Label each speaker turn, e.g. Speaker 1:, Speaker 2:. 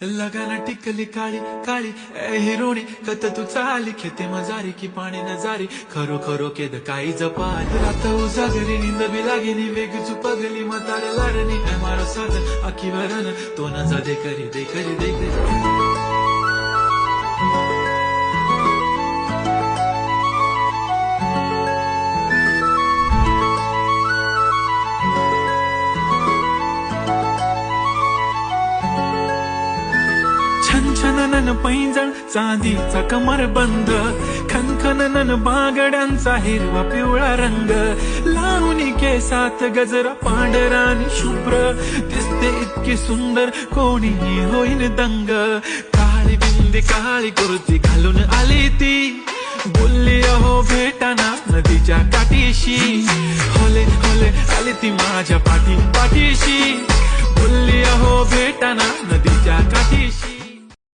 Speaker 1: लगाना टिकली काळी काळी ए हिरोणी कत तू चाली खेते मजारी की पाणी नजारी खरो खरो केद काही जपाल रात उजागरी निंद बी लागेनी वेग चुपगली म्हातारे लारणी मारो साधन आखी वरण तो न जा दे करी दे करी दे करी छनछनन पैंजण चांदीचा कमर बंद खनखनन बागड्यांचा हिरवा पिवळा रंग लावणी केसात गजरा पांढरा आणि शुभ्र दिसते इतकी सुंदर कोणीही होईन दंग काळी बिंदी काळी कुर्ती घालून आली ती बोलली अहो भेटाना नदीच्या काठीशी होले होले आली ती माझ्या पाठीशी बोलली अहो भेटाना नदीच्या काठीशी